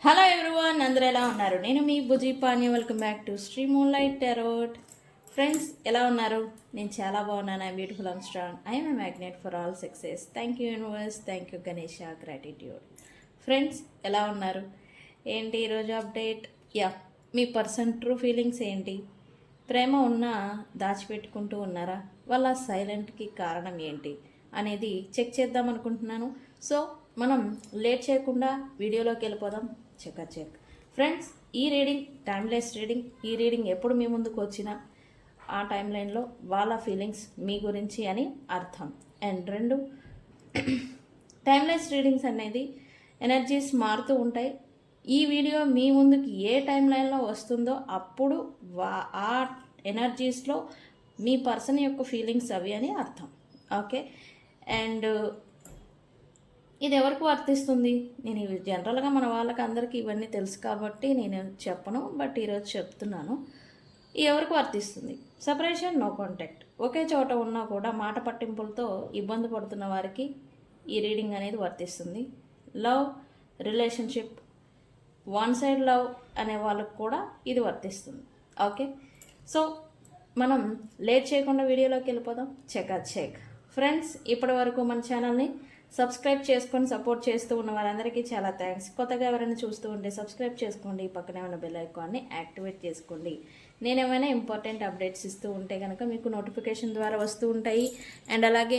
Hello everyone, అందరూ ఎలా ఉన్నారు? నేను మీ Bujji Pani. Welcome back to Sri moonlight tarot. Friends, ఎలా ఉన్నారు? నేను చాలా బాగున్నాను. I beautiful, I'm strong, I'm a magnet for all success. Thank you universe, thank you Ganesha, gratitude. Friends, ఎలా ఉన్నారు? ఏంటి ఈరోజు అప్డేట్? మీ పర్సన్ ట్రూ ఫీలింగ్స్ ఏంటి? ప్రేమ ఉన్నా దాచిపెట్టుకుంటూ ఉన్నారా? వాళ్ళ సైలెంట్కి కారణం ఏంటి అనేది చెక్ చేద్దాం అనుకుంటున్నాను. సో మనం లేట్ చేయకుండా వీడియోలోకి వెళ్ళిపోదాం. చెక్ ఫ్రెండ్స్, ఈ రీడింగ్ టైమ్లెస్ రీడింగ్. ఈ రీడింగ్ ఎప్పుడు మీ ముందుకు వచ్చినా ఆ టైం లైన్లో వాళ్ళ ఫీలింగ్స్ మీ గురించి అని అర్థం. అండ్ రెండు, టైమ్లెస్ రీడింగ్స్ అనేది ఎనర్జీస్ మారుతూ ఉంటాయి. ఈ వీడియో మీ ముందుకి ఏ టైం లైన్లో వస్తుందో అప్పుడు ఆ ఎనర్జీస్లో మీ పర్సన్ యొక్క ఫీలింగ్స్ అవి అని అర్థం. ఓకే, అండ్ ఇది ఎవరికి వర్తిస్తుంది? నేను ఇవి జనరల్గా మన వాళ్ళకి అందరికీ ఇవన్నీ తెలుసు కాబట్టి నేను చెప్పను, బట్ ఈరోజు చెప్తున్నాను. ఎవరికి వర్తిస్తుంది? సపరేషన్, నో కాంటాక్ట్, ఒకే చోట ఉన్నా కూడా మాట పట్టింపులతో ఇబ్బంది పడుతున్న వారికి ఈ రీడింగ్ అనేది వర్తిస్తుంది. Love, relationship, one side love అనే వాళ్ళకు కూడా ఇది వర్తిస్తుంది. ఓకే, సో మనం లేట్ చేయకుండా వీడియోలోకి వెళ్ళిపోదాం. చెక్ ఫ్రెండ్స్, ఇప్పటి వరకు మన ఛానల్ని సబ్స్క్రైబ్ చేసుకొని సపోర్ట్ చేస్తూ ఉన్న వారందరికీ చాలా థ్యాంక్స్. కొత్తగా ఎవరైనా చూస్తూ ఉంటే సబ్స్క్రైబ్ చేసుకోండి, పక్కనే ఉన్న బెల్ ఐకాన్ని యాక్టివేట్ చేసుకోండి. నేను ఏమైనా ఇంపార్టెంట్ అప్డేట్స్ ఇస్తూ ఉంటే కనుక మీకు నోటిఫికేషన్ ద్వారా వస్తూ ఉంటాయి. అండ్ అలాగే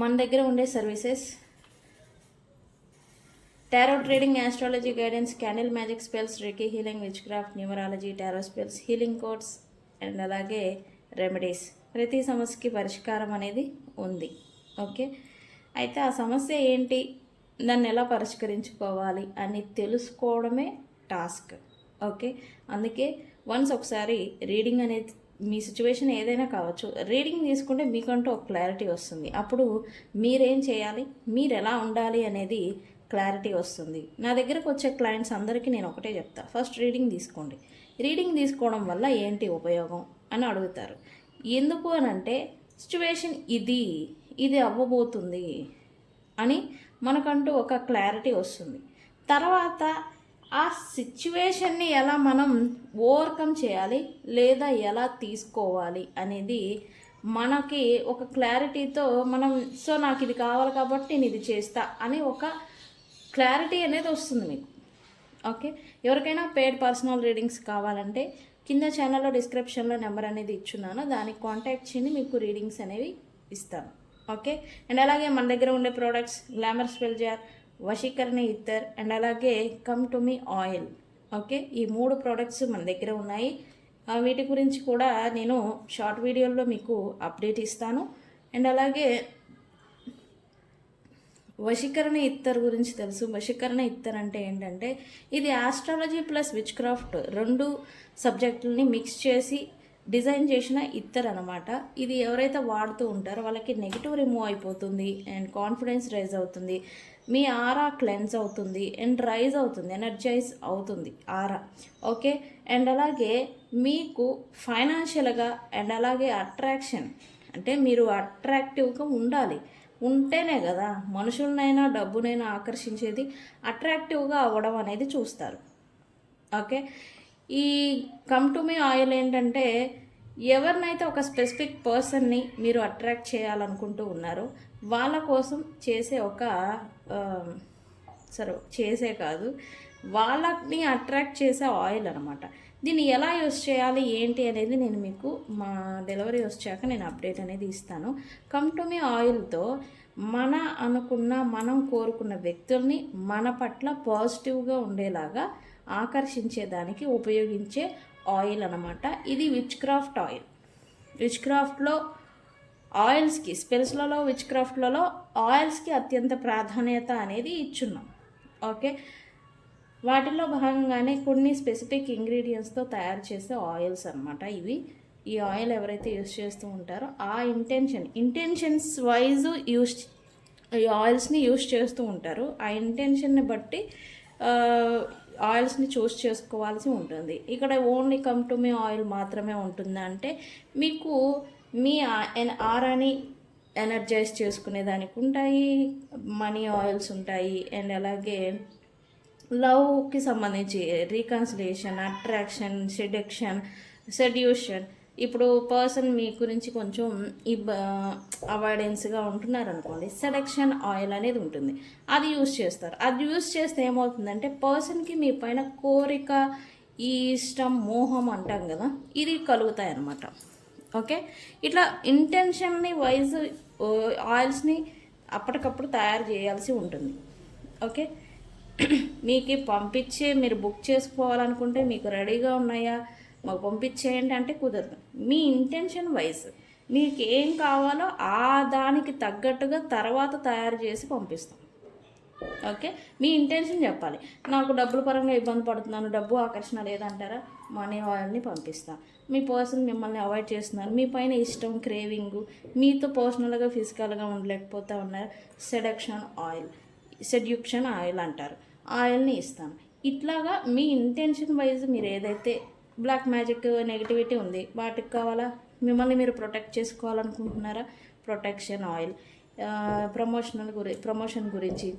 మన దగ్గర ఉండే services tarot trading, astrology guidance, candle magic spells, reiki healing, which craft, numerology, tarot spells, healing codes and అలాగే రెమెడీస్. ప్రతి సమస్యకి పరిష్కారం అనేది ఉంది. ఓకే, అయితే ఆ సమస్య ఏంటి, దాన్ని ఎలా పరిష్కరించుకోవాలి అని తెలుసుకోవడమే టాస్క్. ఓకే, అందుకే వన్స్ ఒకసారి రీడింగ్ అనేది, మీ సిచ్యువేషన్ ఏదైనా కావచ్చు, రీడింగ్ తీసుకుంటే మీకంటూ ఒక క్లారిటీ వస్తుంది. అప్పుడు మీరేం చేయాలి, మీరు ఎలా ఉండాలి అనేది క్లారిటీ వస్తుంది. నా దగ్గరకు వచ్చే క్లయింట్స్ అందరికీ నేను ఒకటే చెప్తా, ఫస్ట్ రీడింగ్ తీసుకోండి. రీడింగ్ తీసుకోవడం వల్ల ఏంటి ఉపయోగం అని అడుగుతారు. ఎందుకు అని అంటే, సిచ్యువేషన్ ఇది అవ్వబోతుంది అని మనకంటూ ఒక క్లారిటీ వస్తుంది. తర్వాత ఆ సిచ్యువేషన్ని ఎలా మనం ఓవర్కమ్ చేయాలి లేదా ఎలా తీసుకోవాలి అనేది మనకి ఒక క్లారిటీతో మనం, సో నాకు ఇది కావాలి కాబట్టి నేను ఇది చేస్తా అని ఒక క్లారిటీ అనేది వస్తుంది మీకు. ఓకే, ఎవరికైనా పెయిడ్ పర్సనల్ రీడింగ్స్ కావాలంటే కింద ఛానల్లో డిస్క్రిప్షన్లో నెంబర్ అనేది ఇచ్చున్నాను, దానికి కాంటాక్ట్ చేయండి, మీకు రీడింగ్స్ అనేవి ఇస్తాను. ఓకే, అండ్ అలాగే మన దగ్గర ఉండే ప్రోడక్ట్స్ గ్లామర్ స్పెల్ జార్, వశీకరణ ఇత్తర్ అండ్ అలాగే come to me oil. Okay, ఈ 3 ప్రోడక్ట్స్ మన దగ్గర ఉన్నాయి. వీటి గురించి కూడా నేను షార్ట్ వీడియోలో మీకు అప్డేట్ ఇస్తాను. అండ్ అలాగే వశీకరణ ఇత్తర్ గురించి తెలుసు. వశీకరణ ఇత్తర్ అంటే ఏంటంటే, ఇది ఆస్ట్రాలజీ ప్లస్ విచ్ క్రాఫ్ట్ 2 సబ్జెక్టులని మిక్స్ చేసి డిజైన్ చేసిన ఇత్తర్ అనమాట. ఇది ఎవరైతే వాడుతూ ఉంటారో వాళ్ళకి నెగిటివ్ రిమూవ్ అయిపోతుంది అండ్ కాన్ఫిడెన్స్ రైజ్ అవుతుంది, మీ ఆరా క్లెన్స్ అవుతుంది అండ్ రైజ్ అవుతుంది, ఎనర్జైజ్ అవుతుంది ఆరా. ఓకే, అండ్ అలాగే మీకు ఫైనాన్షియల్గా అండ్ అలాగే అట్రాక్షన్, అంటే మీరు అట్రాక్టివ్గా ఉండాలి. ఉంటేనే కదా మనుషులనైనా డబ్బునైనా ఆకర్షించేది. అట్రాక్టివ్గా అవ్వడం అనేది చూస్తారు. ఓకే, ఈ కమ్ టు మీ ఆయిల్ ఏంటంటే, ఎవరినైతే ఒక స్పెసిఫిక్ పర్సన్ని మీరు అట్రాక్ట్ చేయాలనుకుంటూ ఉన్నారో వాళ్ళ కోసం చేసే ఒక చేసే కాదు, వాళ్ళని అట్రాక్ట్ చేసే ఆయిల్ అనమాట. దీన్ని ఎలా యూస్ చేయాలి ఏంటి అనేది నేను మీకు మా డెలివరీ వచ్చాక నేను అప్డేట్ అనేది ఇస్తాను. కమ్ టు మీ ఆయిల్తో మనం కోరుకున్న వ్యక్తుల్ని మన పట్ల పాజిటివ్గా ఉండేలాగా ఆకర్షించేదానికి ఉపయోగించే ఆయిల్ అనమాట. ఇది విచ్ క్రాఫ్ట్ ఆయిల్. విచ్ క్రాఫ్ట్లో ఆయిల్స్కి, స్పెల్స్లలో విచ్ క్రాఫ్ట్లలో ఆయిల్స్కి అత్యంత ప్రాధాన్యత అనేది ఇచ్చున్నాం. ఓకే, వాటిల్లో భాగంగానే కొన్ని స్పెసిఫిక్ ఇంగ్రీడియంట్స్తో తయారు చేసే ఆయిల్స్ అనమాట ఇవి. ఈ ఆయిల్ ఎవరైతే యూస్ చేస్తూ ఉంటారో ఆ ఇంటెన్షన్స్ వైజ్ ఈ ఆయిల్స్ని యూస్ చేస్తూ ఉంటారు. ఆ ఇంటెన్షన్ని బట్టి ఆయిల్స్ని చూస్ చేసుకోవాల్సి ఉంటుంది. ఇక్కడ only come to me oil మాత్రమే ఉంటుందా అంటే, మీకు మీ ఆరాని ఎనర్జైజ్ చేసుకునే దానికి ఉంటాయి, మనీ ఆయిల్స్ ఉంటాయి, అండ్ అలాగే లవ్కి సంబంధించి రీకన్సిలేషన్, అట్రాక్షన్, సెడ్యూషన్. ఇప్పుడు పర్సన్ మీ గురించి కొంచెం అవాయిడెన్స్గా ఉంటున్నారు అనుకోండి, సెడక్షన్ ఆయిల్ అనేది ఉంటుంది, అది యూస్ చేస్తారు. అది యూస్ చేస్తే ఏమవుతుందంటే పర్సన్కి మీ పైన కోరిక, ఈ ఇష్టం, మోహం అంటాం కదా, ఇది కలుగుతాయి అన్నమాట. ఓకే, ఇట్లా ఇంటెన్షన్ని వైజ్ ఆయిల్స్ని అప్పటికప్పుడు తయారు చేయాల్సి ఉంటుంది. ఓకే, మీకు పంపించే, మీరు బుక్ చేసుకోవాలనుకుంటే మీకు రెడీగా ఉన్నాయా, మాకు పంపించేయండి అంటే కుదరదు. మీ ఇంటెన్షన్ వైజ్ మీకు ఏం కావాలో ఆ దానికి తగ్గట్టుగా తర్వాత తయారు చేసి పంపిస్తాం. ఓకే, మీ ఇంటెన్షన్ చెప్పాలి. నాకు డబ్బుల పరంగా ఇబ్బంది పడుతున్నాను, డబ్బు ఆకర్షణ లేదంటారా, మనీ ఆయిల్ని పంపిస్తాను. మీ పర్సన్ మిమ్మల్ని అవాయిడ్ చేస్తున్నారు, మీ పైన ఇష్టం, క్రేవింగు, మీతో పర్సనల్గా ఫిజికల్గా ఉండలేకపోతే ఉన్నారు, సెడ్యూక్షన్ ఆయిల్ అంటారు, ఆయిల్ని ఇస్తాను. ఇట్లాగా మీ ఇంటెన్షన్ వైజ్ మీరు ఏదైతే బ్లాక్ మ్యాజిక్, నెగిటివిటీ ఉంది, వాటికి కావాలా, మిమ్మల్ని మీరు ప్రొటెక్ట్ చేసుకోవాలనుకుంటున్నారా, ప్రొటెక్షన్ ఆయిల్, ప్రమోషన్ గురించి,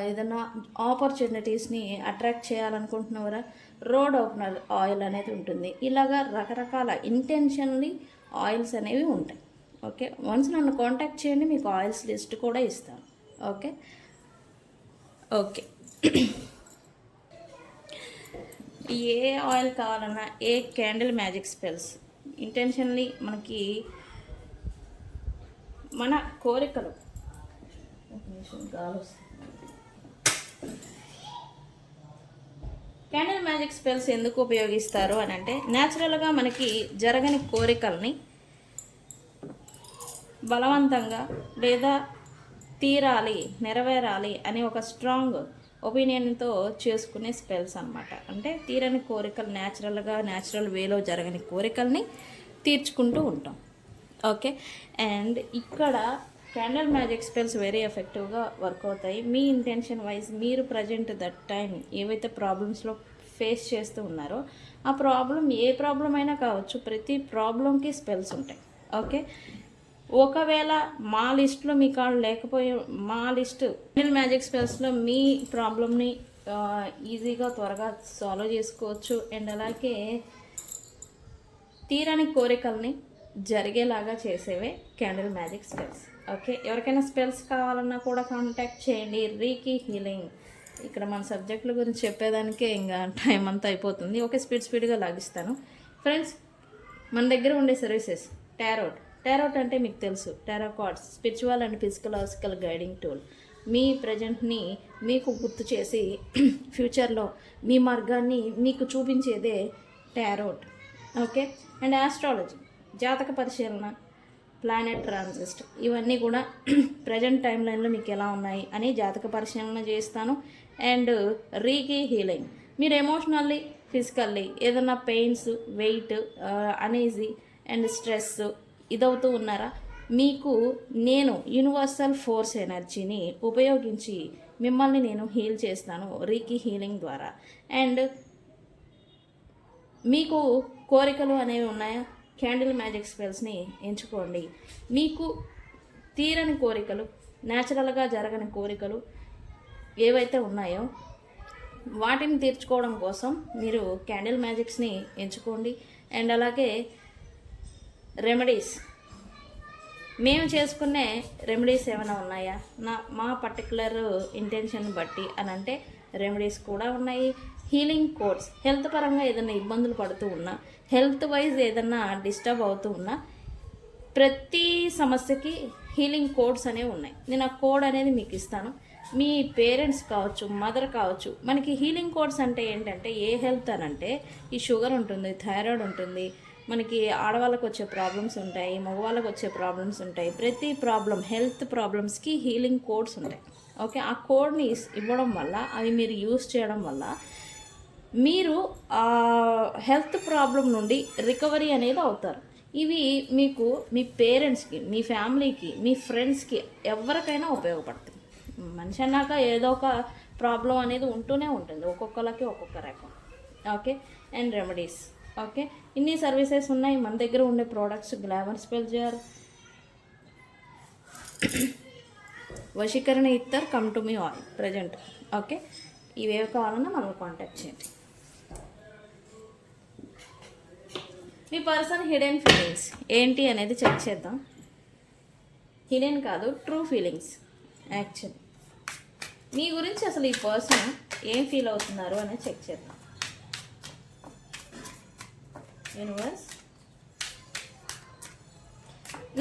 ఏదైనా ఆపర్చునిటీస్ని అట్రాక్ట్ చేయాలనుకుంటున్నారా, రోడ్ ఓపెనర్ ఆయిల్ అనేది ఉంటుంది. ఇలాగా రకరకాల ఇంటెన్షన్లీ ఆయిల్స్ అనేవి ఉంటాయి. ఓకే, వన్స్ నన్ను కాంటాక్ట్ చేయండి, మీకు ఆయిల్స్ లిస్ట్ కూడా ఇస్తాను. ఓకే ఓకే ఏ ఆయిల్ కావాలన్నా, ఏ క్యాండిల్ మ్యాజిక్ స్పెల్స్, ఇంటెన్షన్లీ మనకి మన కోరికలు, క్యాండిల్ మ్యాజిక్ స్పెల్స్ ఎందుకు ఉపయోగిస్తారు అని అంటే, న్యాచురల్గా మనకి జరగని కోరికల్ని బలవంతంగా లేదా తీరాలి, నెరవేరాలి అని ఒక స్ట్రాంగ్ ఒపీనియన్తో చేసుకునే స్పెల్స్ అనమాట. అంటే తీరని కోరికలు, న్యాచురల్ వేలో జరగని కోరికల్ని తీర్చుకుంటూ ఉంటాం. ఓకే, అండ్ ఇక్కడ క్యాండిల్ మ్యాజిక్ స్పెల్స్ వెరీ ఎఫెక్టివ్గా వర్క్ అవుతాయి. మీ ఇంటెన్షన్ వైజ్ మీరు ప్రజెంట్ దట్ టైం ఏవైతే ప్రాబ్లమ్స్లో ఫేస్ చేస్తూ ఉన్నారో, ఆ ప్రాబ్లం ఏ ప్రాబ్లం అయినా కావచ్చు, ప్రతి ప్రాబ్లంకి స్పెల్స్ ఉంటాయి. ఓకే, ఒకవేళ మా లిస్ట్లో మీ కాళ్ళు లేకపోయి, మా లిస్ట్ క్యాండిల్ మ్యాజిక్ స్పెల్స్లో మీ ప్రాబ్లమ్ని ఈజీగా త్వరగా సాల్వ్ చేసుకోవచ్చు. అండ్ అలాగే తీరని కోరికల్ని జరిగేలాగా చేసేవే క్యాండిల్ మ్యాజిక్ స్పెల్స్. ఓకే, ఎవరికైనా స్పెల్స్ కావాలన్నా కూడా కాంటాక్ట్ చేయండి. Reiki healing. ఇక్కడ మన సబ్జెక్టుల గురించి చెప్పేదానికే ఇంకా టైం అంతా అయిపోతుంది. ఓకే, స్పీడ్గా లాగిస్తాను. ఫ్రెండ్స్, మన దగ్గర ఉండే సర్వీసెస్, టారోట్ అంటే మీకు తెలుసు, tarot cards spiritual and physiological guiding tool. మీ ప్రజెంట్ని మీకు గుర్తు చేసి ఫ్యూచర్లో మీ మార్గాన్ని మీకు చూపించేదే టారోట్. ఓకే, అండ్ ఆస్ట్రాలజీ, జాతక పరిశీలన, ప్లానెట్ ట్రాన్సిస్ట్, ఇవన్నీ కూడా ప్రజెంట్ టైం లైన్లో మీకు ఎలా ఉన్నాయి అని జాతక పరిశీలన చేస్తాను. అండ్ రీకీ హీలింగ్, మీరు ఎమోషనల్లీ, ఫిజికల్లీ ఏదైనా pains, weight, uneasy and stress ఇదవుతూ ఉన్నారా, మీకు నేను యూనివర్సల్ ఫోర్స్ ఎనర్జీని ఉపయోగించి మిమ్మల్ని నేను హీల్ చేస్తాను రీకీ హీలింగ్ ద్వారా. అండ్ మీకు కోరికలు అనేవి ఉన్నాయా, క్యాండిల్ మ్యాజిక్ స్పెల్స్ని ఎంచుకోండి. మీకు తీరని కోరికలు, న్యాచురల్గా జరగని కోరికలు ఏవైతే ఉన్నాయో వాటిని తీర్చుకోవడం కోసం మీరు క్యాండిల్ మ్యాజిక్స్ని ఎంచుకోండి. అండ్ అలాగే రెమెడీస్, మేము చేసుకునే రెమెడీస్ ఏమైనా ఉన్నాయా, మా పర్టికులర్ ఇంటెన్షన్ బట్టి అని అంటే రెమెడీస్ కూడా ఉన్నాయి. హీలింగ్ కోడ్స్, హెల్త్ పరంగా ఏదైనా ఇబ్బందులు పడుతూ ఉన్నా, హెల్త్ వైజ్ ఏదైనా డిస్టర్బ్ అవుతూ ఉన్నా, ప్రతి సమస్యకి హీలింగ్ కోడ్స్ అనేవి ఉన్నాయి. నేను ఆ కోడ్ అనేది మీకు ఇస్తాను. మీ పేరెంట్స్ కావచ్చు, మదర్ కావచ్చు, మనకి హీలింగ్ కోడ్స్ అంటే ఏంటంటే, ఏ హెల్త్ అని అంటే ఈ షుగర్ ఉంటుంది, థైరాయిడ్ ఉంటుంది, మనకి ఆడవాళ్ళకు వచ్చే ప్రాబ్లమ్స్ ఉంటాయి, మగవాళ్ళకు వచ్చే ప్రాబ్లమ్స్ ఉంటాయి. ప్రతి ప్రాబ్లం, హెల్త్ ప్రాబ్లమ్స్కి హీలింగ్ కోడ్స్ ఉంటాయి. ఓకే, ఆ కోడ్ని ఇవ్వడం వల్ల, అవి మీరు యూస్ చేయడం వల్ల మీరు ఆ హెల్త్ ప్రాబ్లం నుండి రికవరీ అనేది అవుతారు. ఇవి మీకు మీ పేరెంట్స్కి, మీ ఫ్యామిలీకి, మీ ఫ్రెండ్స్కి ఎవరికైనా ఉపయోగపడుతుంది. మనిషి అన్నాక ఏదో ఒక ప్రాబ్లం అనేది ఉంటూనే ఉంటుంది, ఒక్కొక్కరికి ఒక్కొక్క రకం. Okay, and remedies. ఓకే, ఇన్ని సర్వీసెస్ ఉన్నాయి మన దగ్గర ఉండే ప్రోడక్ట్స్. గ్లామర్ స్పెల్ జార్, వశీకరణ ఇత్తర్ come to me all present. Okay, ఇవేవి కావాలన్నా మనం కాంటాక్ట్ చేయండి. మీ పర్సన్ హిడెన్ ఫీలింగ్స్ ఏంటి అనేది చెక్ చేద్దాం. హిడెన్ కాదు, ట్రూ ఫీలింగ్స్. యాక్చువల్లీ మీ గురించి అసలు ఈ పర్సన్ ఏం ఫీల్ అవుతున్నారు అనేది చెక్ చేద్దాం. యూనివర్స్,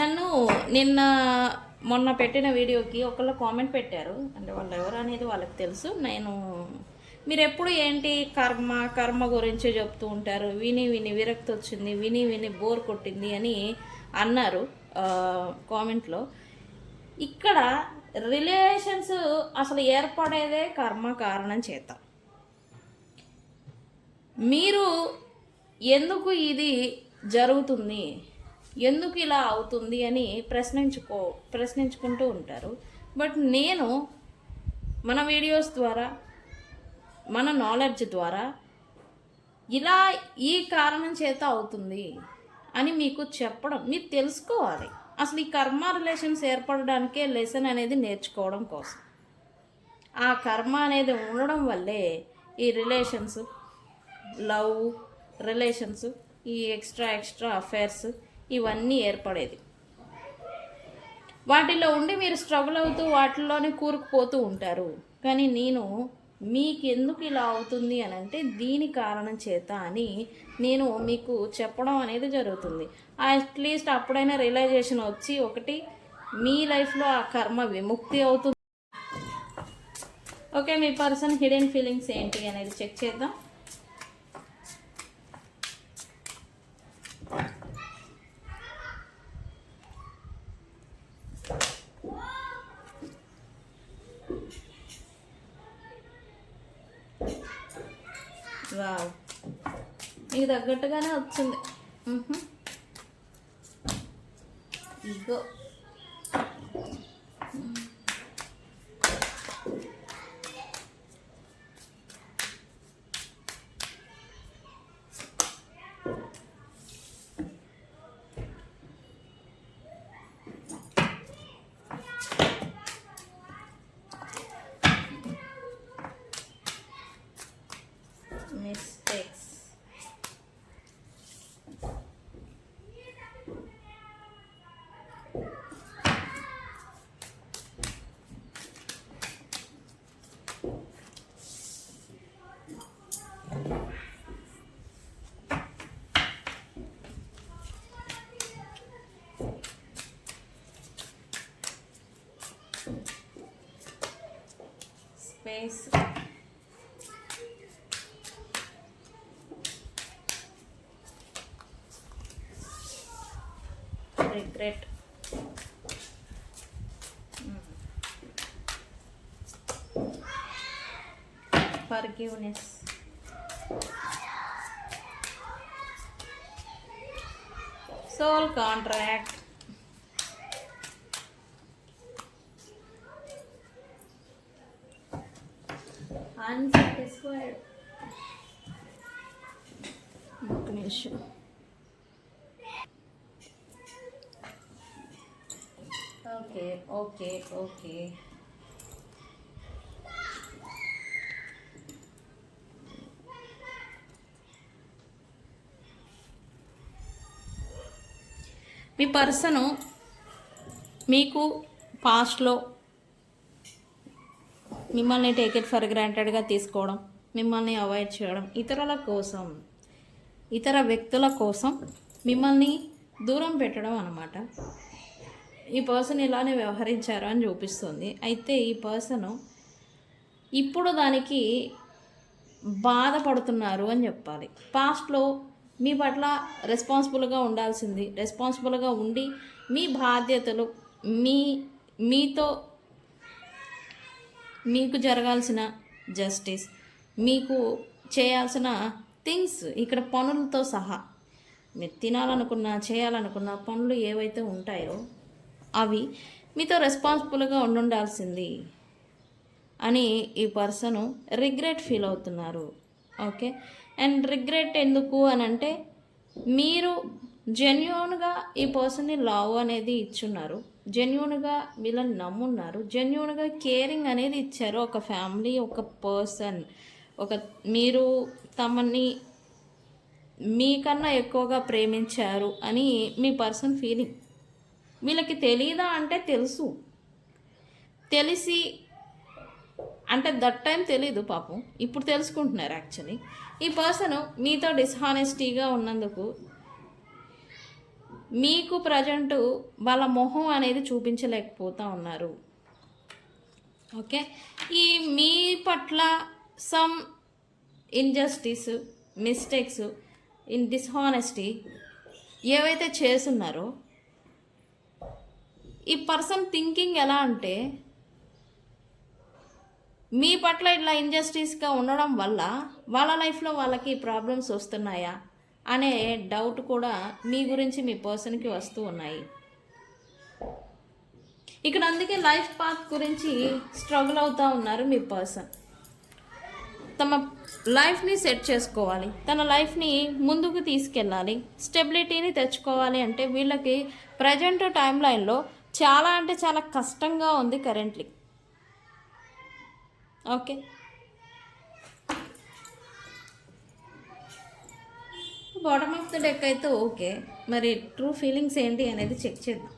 నన్ను మొన్న పెట్టిన వీడియోకి ఒకళ్ళు కామెంట్ పెట్టారు, అంటే వాళ్ళు ఎవరు అనేది వాళ్ళకి తెలుసు. మీరు ఎప్పుడు ఏంటి కర్మ గురించి చెప్తూ ఉంటారు, విని విని విరక్తి వచ్చింది, విని విని బోర్ కొట్టింది అని అన్నారు కామెంట్లో. ఇక్కడ రిలేషన్స్ అసలు ఏర్పడేదే కర్మ కారణం చేత. మీరు ఎందుకు ఇది జరుగుతుంది, ఎందుకు ఇలా అవుతుంది అని ప్రశ్నించుకుంటూ ఉంటారు. బట్ నేను మన వీడియోస్ ద్వారా, మన నాలెడ్జ్ ద్వారా ఇలా ఈ కారణం చేత అవుతుంది అని మీకు చెప్పడం, మీరు తెలుసుకోవాలి. అసలు ఈ కర్మ రిలేషన్స్ ఏర్పడడానికే లెసన్ అనేది నేర్చుకోవడం కోసం. ఆ కర్మ అనేది ఉండడం వల్లే ఈ రిలేషన్స్, లవ్ రిలేషన్స్, ఈ ఎక్స్ట్రా అఫైర్స్ ఇవన్నీ ఏర్పడేది. వాటిలో ఉండి మీరు స్ట్రగుల్ అవుతూ వాటిల్లోనే కూరుకుపోతూ ఉంటారు. కానీ నేను మీకు ఎందుకు ఇలా అవుతుంది అని అంటే దీని కారణం చేత అని నేను మీకు చెప్పడం అనేది జరుగుతుంది. అట్లీస్ట్ అప్పుడైనా రియలైజేషన్ వచ్చి ఒకటి మీ లైఫ్లో ఆ కర్మ విముక్తి అవుతుంది. ఓకే, మీ పర్సన్ హిడెన్ ఫీలింగ్స్ ఏంటి అనేది చెక్ చేద్దాం. వావ్, మీకు తగ్గట్టుగానే వచ్చింది. ఇగో mistakes. Space. Regret. Forgiveness. Soul contract. Unsatisfied. Recognition. Okay. మీ పర్సను మీకు పాస్ట్లో మిమ్మల్ని టేక్ ఇట్ ఫర్ గ్రాంటెడ్గా తీసుకోవడం, మిమ్మల్ని అవాయిడ్ చేయడం, ఇతర వ్యక్తుల కోసం మిమ్మల్ని దూరం పెట్టడం అన్నమాట. ఈ పర్సన్ ఇలానే వ్యవహరించారు అని చూపిస్తుంది. అయితే ఈ పర్సను ఇప్పుడు దానికి బాధపడుతున్నారు అని చెప్పాలి. పాస్ట్లో మీ పట్ల రెస్పాన్సిబుల్గా ఉండి మీ బాధ్యతలు, మీకు జరగాల్సిన జస్టిస్, మీకు చేయాల్సిన థింగ్స్, ఇక్కడ పనులతో సహా మీరు చేయాలనుకున్న పనులు ఏవైతే ఉంటాయో అవి మీతో రెస్పాన్సిబుల్గా ఉండాల్సింది అని ఈ పర్సను రిగ్రెట్ ఫీల్ అవుతున్నారు. ఓకే, అండ్ రిగ్రెట్ ఎందుకు అని అంటే మీరు జెన్యూన్గా ఈ పర్సన్ని లవ్ అనేది ఇచ్చున్నారు. జెన్యూన్గా వీళ్ళని నమ్మున్నారు, జెన్యూన్గా కేరింగ్ అనేది ఇచ్చారు. ఒక ఫ్యామిలీ, ఒక పర్సన్, ఒక మీరు తమని మీకన్నా ఎక్కువగా ప్రేమించారు అని మీ పర్సన్ ఫీలింగ్. వీళ్ళకి తెలీదా అంటే తెలుసు, తెలిసి అంటే దట్ టైం తెలీదు పాపం, ఇప్పుడు తెలుసుకుంటున్నారు. యాక్చువల్లీ ఈ పర్సన్ మీతో డిస్హానెస్టీగా ఉన్నందుకు మీకు ప్రజెంటు వాళ్ళ మొహం అనేది చూపించలేకపోతూ ఉన్నారు. ఓకే, ఈ మీ పట్ల సమ్ ఇన్జస్టిస్, మిస్టేక్స్, డిస్హానెస్టీ ఏవైతే చేస్తున్నారో ఈ పర్సన్ థింకింగ్ ఎలా అంటే మీ పట్ల ఇట్లా ఇంజస్టిస్గా ఉండడం వల్ల వాళ్ళ లైఫ్లో వాళ్ళకి ప్రాబ్లమ్స్ వస్తున్నాయా అనే డౌట్ కూడా మీ గురించి మీ పర్సన్కి వస్తూ ఉన్నాయి. ఇక్కడ అందుకే లైఫ్ పాత్ గురించి స్ట్రగుల్ అవుతూ ఉన్నారు మీ పర్సన్. తమ లైఫ్ని సెట్ చేసుకోవాలి, తన లైఫ్ని ముందుకు తీసుకెళ్ళాలి, స్టెబిలిటీని తెచ్చుకోవాలి అంటే వీళ్ళకి ప్రజెంట్ టైం లైన్లో చాలా అంటే చాలా కష్టంగా ఉంది currently. Okay, bottom of the deck అయితే ఓకే. మరి ట్రూ ఫీలింగ్స్ ఏంటి అనేది చెక్ చేద్దాం.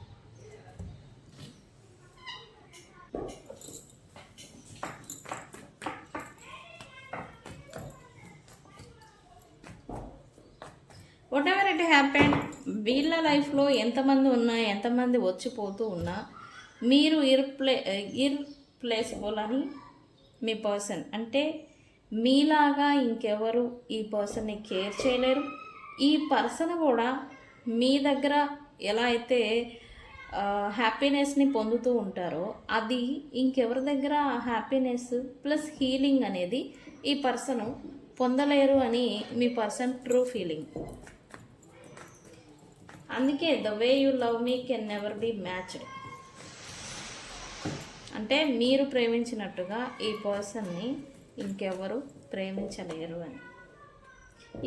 వాట్ ఎవర్ ఇట్ హ్యాపెన్, వీళ్ళ లైఫ్లో ఎంతమంది ఉన్నా, ఎంతమంది వచ్చిపోతూ ఉన్నా మీరు ఇర్ప్లేసబుల్ అని మీ పర్సన్ అంటే మీలాగా ఇంకెవరు ఈ పర్సన్ని కేర్ చేయలేరు. ఈ పర్సన్ కూడా మీ దగ్గర ఎలా అయితే హ్యాపీనెస్ని పొందుతూ ఉంటారో అది ఇంకెవరి దగ్గర హ్యాపీనెస్ ప్లస్ హీలింగ్ అనేది ఈ పర్సన్ పొందలేరు అని మీ పర్సన్ ట్రూ ఫీలింగ్. అందుకే the way you love me can never be matched. అంటే మీరు ప్రేమించినట్టుగా ఈ పర్సన్ని ఇంకెవరు ప్రేమించలేరు అని.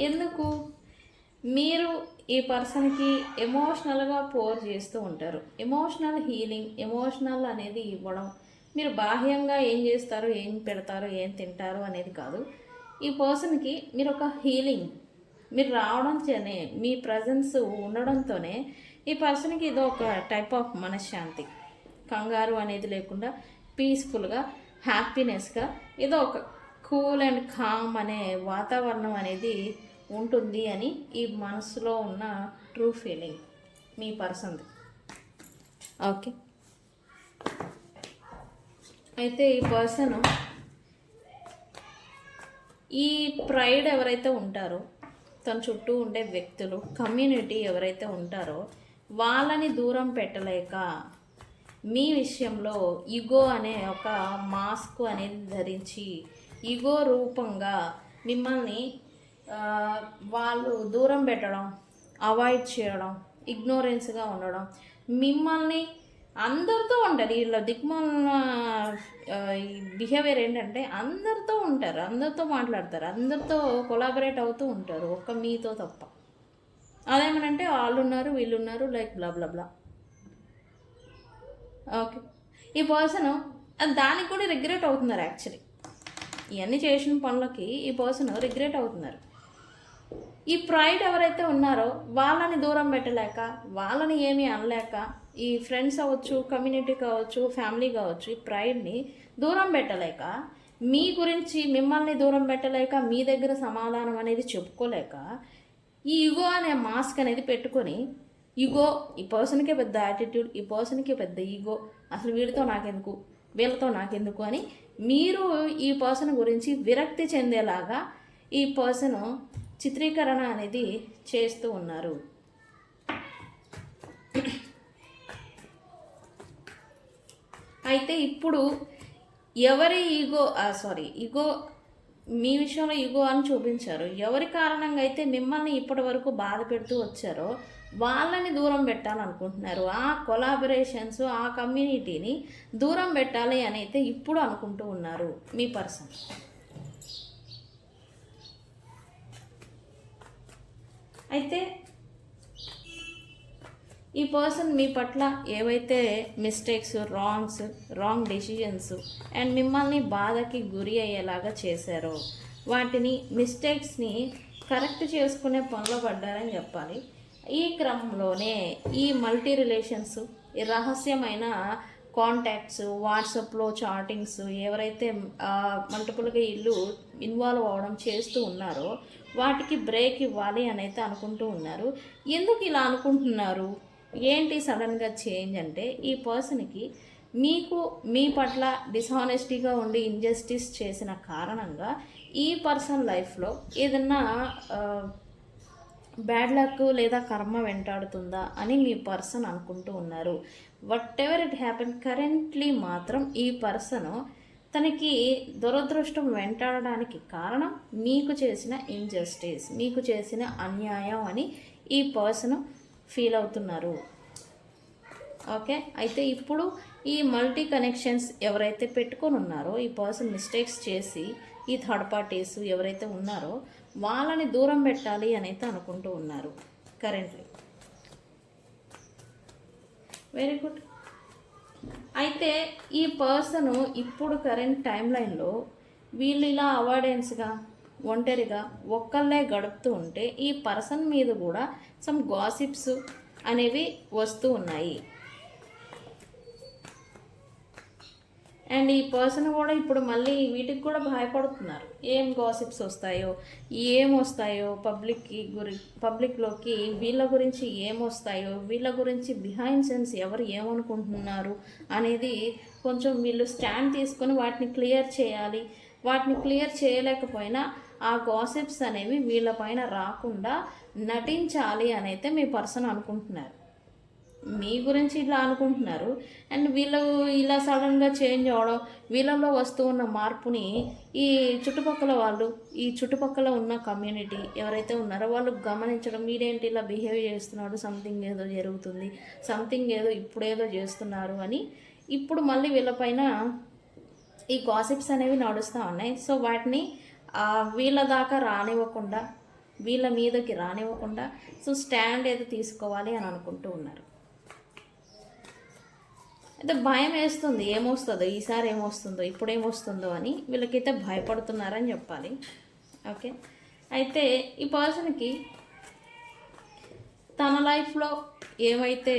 ఎందుకు? మీరు ఈ పర్సన్కి ఎమోషనల్గా పోర్ చేస్తూ ఉంటారు. ఎమోషనల్ హీలింగ్, ఎమోషనల్ అనేది ఇవ్వడం. మీరు బాహ్యంగా ఏం చేస్తారు, ఏం పెడతారు, ఏం తింటారు అనేది కాదు. ఈ పర్సన్కి మీరు ఒక హీలింగ్, మీరు రావడంతోనే, మీ ప్రజెన్స్ ఉండడంతోనే ఈ పర్సన్కి ఇదో ఒక టైప్ ఆఫ్ మనశ్శాంతి, కంగారు అనేది లేకుండా పీస్ఫుల్గా, హ్యాపీనెస్గా ఏదో ఒక కూల్ అండ్ కామ్ అనే వాతావరణం అనేది ఉంటుంది అని ఈ మనసులో ఉన్న ట్రూ ఫీలింగ్ మీ పర్సన్ది. ఓకే, అయితే ఈ పర్సన్ ఈ ప్రైడ్ ఎవరైతే ఉంటారో, తన చుట్టూ ఉండే వ్యక్తులు, కమ్యూనిటీ ఎవరైతే ఉంటారో వాళ్ళని దూరం పెట్టలేక మీ విషయంలో ఈగో అనే ఒక మాస్క్ అనేది ధరించి ఈగో రూపంగా మిమ్మల్ని వాళ్ళు దూరం పెట్టడం, అవాయిడ్ చేయడం, ఇగ్నోరెన్స్గా ఉండడం, మిమ్మల్ని అందరితో ఉంటారు. వీళ్ళ దిక్మాల బిహేవియర్ ఏంటంటే అందరితో ఉంటారు, అందరితో మాట్లాడతారు, అందరితో కొలాబరేట్ అవుతూ ఉంటారు, ఒక్క మీతో తప్ప. అదేమనంటే వాళ్ళు ఉన్నారు, వీళ్ళు ఉన్నారు, లైక్ బ్లా బ్లా బ్లా. ఓకే, ఈ పర్సన్ దానికి కూడా రిగ్రెట్ అవుతున్నారు. యాక్చువల్లీ ఇవన్నీ చేసిన పనులకి ఈ పర్సన్ రిగ్రెట్ అవుతున్నారు. ఈ ప్రైడ్ ఎవరైతే ఉన్నారో వాళ్ళని దూరం పెట్టలేక, వాళ్ళని ఏమీ అనలేక, ఈ ఫ్రెండ్స్ అవ్వచ్చు, కమ్యూనిటీ కావచ్చు, ఫ్యామిలీ కావచ్చు, ఈ ప్రైడ్ని దూరం పెట్టలేక, మీ గురించి మిమ్మల్ని దూరం పెట్టలేక, మీ దగ్గర సమాధానం అనేది చెప్పుకోలేక, ఈ ఈగో అనే మాస్క్ అనేది పెట్టుకొని, ఈగో, ఈ పర్సన్కే పెద్ద యాటిట్యూడ్, ఈ పర్సన్కే పెద్ద ఈగో, అసలు వీడితో నాకెందుకు, వీళ్ళతో నాకెందుకు అని మీరు ఈ పర్సన్ గురించి విరక్తి చెందేలాగా ఈ పర్సన్ చిత్రీకరణ అనేది చేస్తూ ఉన్నారు. అయితే ఇప్పుడు ఎవరి ఈగో మీ విషయంలో ఈగో అని చూపించారు, ఎవరి కారణంగా అయితే మిమ్మల్ని ఇప్పటి వరకు బాధ పెడుతూ వచ్చారో వాళ్ళని దూరం పెట్టాలనుకుంటున్నారు. ఆ కొలాబరేషన్స్, ఆ కమ్యూనిటీని దూరం పెట్టాలి అని అయితే ఇప్పుడు అనుకుంటూ ఉన్నారు మీ పర్సన్. అయితే ఈ పర్సన్ మీ పట్ల ఏవైతే మిస్టేక్స్, రాంగ్ డెసిషన్స్ అండ్ మిమ్మల్ని బాధకి గురి అయ్యేలాగా చేశారో వాటిని మిస్టేక్స్ని కరెక్ట్ చేసుకునే పనిలో పడ్డారని చెప్పాలి. ఈ క్రమంలోనే ఈ మల్టీ రిలేషన్స్, ఈ రహస్యమైన కాంటాక్ట్స్, వాట్సాప్లో చాటింగ్స్ ఎవరైతే మల్టిపుల్గా ఇల్లు ఇన్వాల్వ్ అవ్వడం చేస్తూ ఉన్నారో వాటికి బ్రేక్ ఇవ్వాలి అని అయితే అనుకుంటూ ఉన్నారు. ఎందుకు ఇలా అనుకుంటున్నారు? ఏంటి సడన్గా చేంజ్ అంటే, ఈ పర్సన్కి మీకు మీ పట్ల డిస్హానెస్టీగా ఉండి ఇంజస్టిస్ చేసిన కారణంగా ఈ పర్సన్ లైఫ్లో ఏదన్నా బ్యాడ్ లక్ లేదా కర్మ వెంటాడుతుందా అని మీ పర్సన్ అనుకుంటూ ఉన్నారు. వట్ ఎవర్ ఇట్ హ్యాపెన్, కరెంట్లీ మాత్రం ఈ పర్సన్ తనకి దురదృష్టం వెంటాడడానికి కారణం మీకు చేసిన ఇంజస్టిస్, మీకు చేసిన అన్యాయం అని ఈ పర్సన్ ఫీల్ అవుతున్నారు. ఓకే, అయితే ఇప్పుడు ఈ మల్టీ కనెక్షన్స్ ఎవరైతే పెట్టుకొని ఉన్నారో, ఈ పర్సన్ మిస్టేక్స్ చేసి ఈ థర్డ్ పార్టీస్ ఎవరైతే ఉన్నారో వాళ్ళని దూరం పెట్టాలి అని అయితే అనుకుంటూ ఉన్నారు కరెంట్లీ. Very good. అయితే ఈ పర్సన్ ఇప్పుడు కరెంట్ టైం లైన్లో వీళ్ళు ఇలా అవాయిడెన్స్గా ఒంటరిగా ఒక్కళ్ళే గడుపుతూ ఉంటే ఈ పర్సన్ మీద కూడా సమ్ గాసిప్స్ అనేవి వస్తూ ఉన్నాయి. అండ్ ఈ పర్సన్ కూడా ఇప్పుడు మళ్ళీ వీటికి కూడా భయపడుతున్నారు. ఏం గాసిప్స్ వస్తాయో, పబ్లిక్లోకి వీళ్ళ గురించి ఏమొస్తాయో, వీళ్ళ గురించి బిహైండ్ సెన్స్ ఎవరు ఏమనుకుంటున్నారు అనేది కొంచెం వీళ్ళు స్టాండ్ తీసుకొని వాటిని క్లియర్ చేయాలి. వాటిని క్లియర్ చేయలేకపోయినా ఆ గాసిప్స్ అనేవి వీళ్ళ పైన రాకుండా నటించాలి అని అయితే మీ పర్సన్ అనుకుంటున్నారు. మీ గురించి ఇలా అనుకుంటున్నారు. అండ్ వీళ్ళు ఇలా సడన్గా చేంజ్ అవ్వడం, వీళ్ళలో వస్తూ ఉన్న మార్పుని ఈ చుట్టుపక్కల ఉన్న కమ్యూనిటీ ఎవరైతే ఉన్నారో వాళ్ళు గమనించడం, వీడేంటి ఇలా బిహేవ్ చేస్తున్నాడు, సంథింగ్ ఏదో జరుగుతుంది, సంథింగ్ ఏదో ఇప్పుడేదో చేస్తున్నారు అని ఇప్పుడు మళ్ళీ వీళ్ళపైన ఈ గాసిప్స్ అనేవి నడుస్తూ ఉన్నాయి. సో వాటిని వీళ్ళ దాకా రానివ్వకుండా, వీళ్ళ మీదకి రానివ్వకుండా సో స్టాండ్ ఏదో తీసుకోవాలి అని అనుకుంటూ ఉన్నారు. అయితే భయం వేస్తుంది, ఏమొస్తుందో ఈసారి, ఏమొస్తుందో ఇప్పుడు ఏమొస్తుందో అని వీళ్ళకైతే భయపడుతున్నారని చెప్పాలి. ఓకే, అయితే ఈ పర్సన్కి తన లైఫ్లో ఏవైతే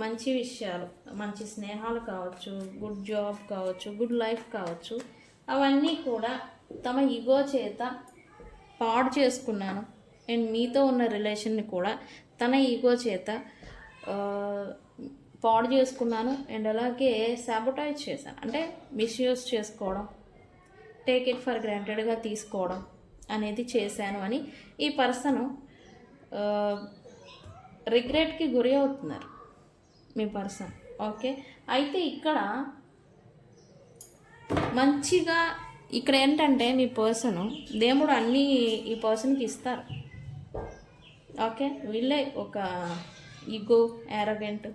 మంచి విషయాలు, మంచి స్నేహాలు కావచ్చు, గుడ్ జాబ్ కావచ్చు, గుడ్ లైఫ్ కావచ్చు, అవన్నీ కూడా తమ ఈగో చేత పాడు చేసుకున్నాను. అండ్ మీతో ఉన్న రిలేషన్ని కూడా తన ఈగో చేత పాడు చేసుకున్నాను. అండ్ అలాగే సాబోటైజ్ చేశాను, అంటే మిస్యూజ్ చేసుకోవడం, టేక్ ఇట్ ఫర్ గ్రాంటెడ్గా తీసుకోవడం అనేది చేశాను అని ఈ పర్సన్ రిగ్రెట్కి గురి అవుతున్నారు మీ పర్సన్. ఓకే, అయితే ఇక్కడ మంచిగా ఇక్కడ ఏంటంటే మీ పర్సన్ దేవుడు అన్నీ ఈ పర్సన్కి ఇస్తారు. ఓకే, వీళ్ళే ఒక ఈగో, యారగెంట్,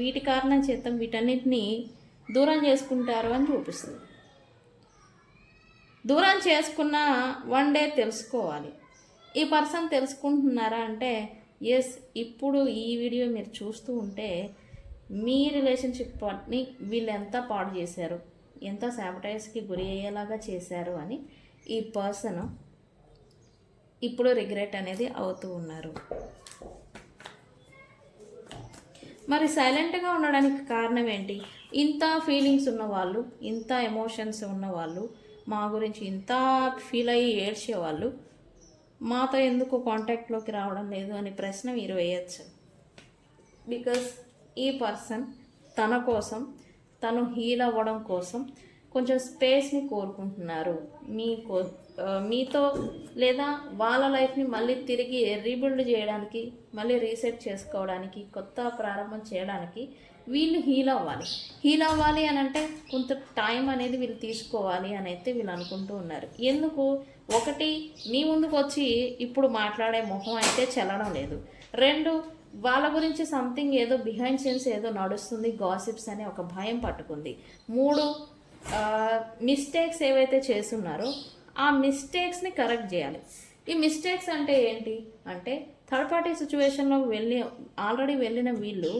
వీటి కారణం చేత వీటన్నిటిని దూరం చేసుకుంటారు అని చూపిస్తుంది. దూరం చేసుకున్న వన్ డే తెలుసుకోవాలి. ఈ పర్సన్ తెలుసుకుంటున్నారా అంటే ఎస్, ఇప్పుడు ఈ వీడియో మీరు చూస్తూ ఉంటే మీ రిలేషన్షిప్ని వీళ్ళు ఎంత పాడు చేశారు, ఎంత సాబోటైజ్కి గురి అయ్యేలాగా చేశారు అని ఈ పర్సన్ ఇప్పుడు రిగ్రెట్ అనేది అవుతూ ఉన్నారు. మరి సైలెంట్గా ఉండడానికి కారణం ఏంటి? ఇంత ఫీలింగ్స్ ఉన్నవాళ్ళు, ఇంత ఎమోషన్స్ ఉన్నవాళ్ళు, మా గురించి ఇంత ఫీల్ అయ్యి ఏడ్చేవాళ్ళు మాతో ఎందుకు కాంటాక్ట్లోకి రావడం లేదు అని ప్రశ్న మీరు వేయచ్చు. బికాస్ ఈ పర్సన్ తన కోసం, తను హీల్ అవ్వడం కోసం కొంచెం స్పేస్ని కోరుకుంటున్నారు మీతో, లేదా వాళ్ళ లైఫ్ని మళ్ళీ తిరిగి రీబిల్డ్ చేయడానికి, మళ్ళీ రీసెట్ చేసుకోవడానికి, కొత్త ప్రారంభం చేయడానికి వీళ్ళు హీల్ అవ్వాలి అని అంటే కొంత టైం అనేది వీళ్ళు తీసుకోవాలి అని అయితే వీళ్ళు అనుకుంటూ ఉన్నారు. ఎందుకు? ఒకటి, మీ ముందుకు వచ్చి ఇప్పుడు మాట్లాడే మొహం అయితే చెల్లడం లేదు. రెండు, వాళ్ళ గురించి సంథింగ్ ఏదో బిహైండ్ సెన్స్ ఏదో నడుస్తుంది, గాసిప్స్ అనే ఒక భయం పట్టుకుంది. మూడు, మిస్టేక్స్ ఏవైతే చేస్తున్నారో ఆ మిస్టేక్స్ని కరెక్ట్ చేయాలి. ఈ మిస్టేక్స్ అంటే ఏంటి అంటే థర్డ్ పార్టీ సిచ్యువేషన్లో ఆల్రెడీ వెళ్ళిన వీళ్ళు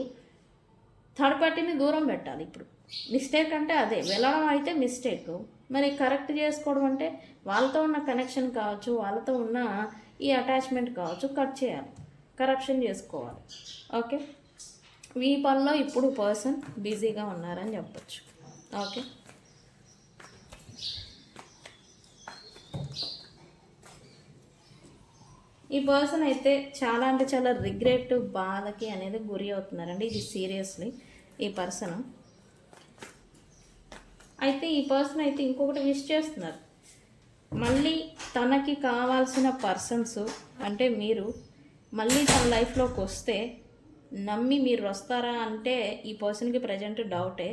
థర్డ్ పార్టీని దూరం పెట్టాలి. ఇప్పుడు మిస్టేక్ అంటే అదే, వెళ్ళడం అయితే మిస్టేక్, మరి కరెక్ట్ చేసుకోవడం అంటే వాళ్ళతో ఉన్న కనెక్షన్ కావచ్చు, వాళ్ళతో ఉన్న ఈ అటాచ్మెంట్ కావచ్చు, కట్ చేయాలి, కరప్షన్ చేసుకోవాలి. ఓకే, ఈ పనిలో ఇప్పుడు పర్సన్ బిజీగా ఉన్నారని చెప్పచ్చు. ఓకే, ఈ పర్సన్ అయితే చాలా అంటే చాలా రిగ్రెట్, బాధకి అనేది గురి అవుతున్నారండి. ఇది సీరియస్లీ ఈ పర్సన్ అయితే, ఈ పర్సన్ అయితే ఇంకొకటి విష్ చేస్తున్నారు. మళ్ళీ తనకి కావాల్సిన పర్సన్స్ అంటే మీరు మళ్ళీ తన లైఫ్లోకి వస్తే నమ్మి మీరు వస్తారా అంటే ఈ పర్సన్కి ప్రజెంట్ డౌటే.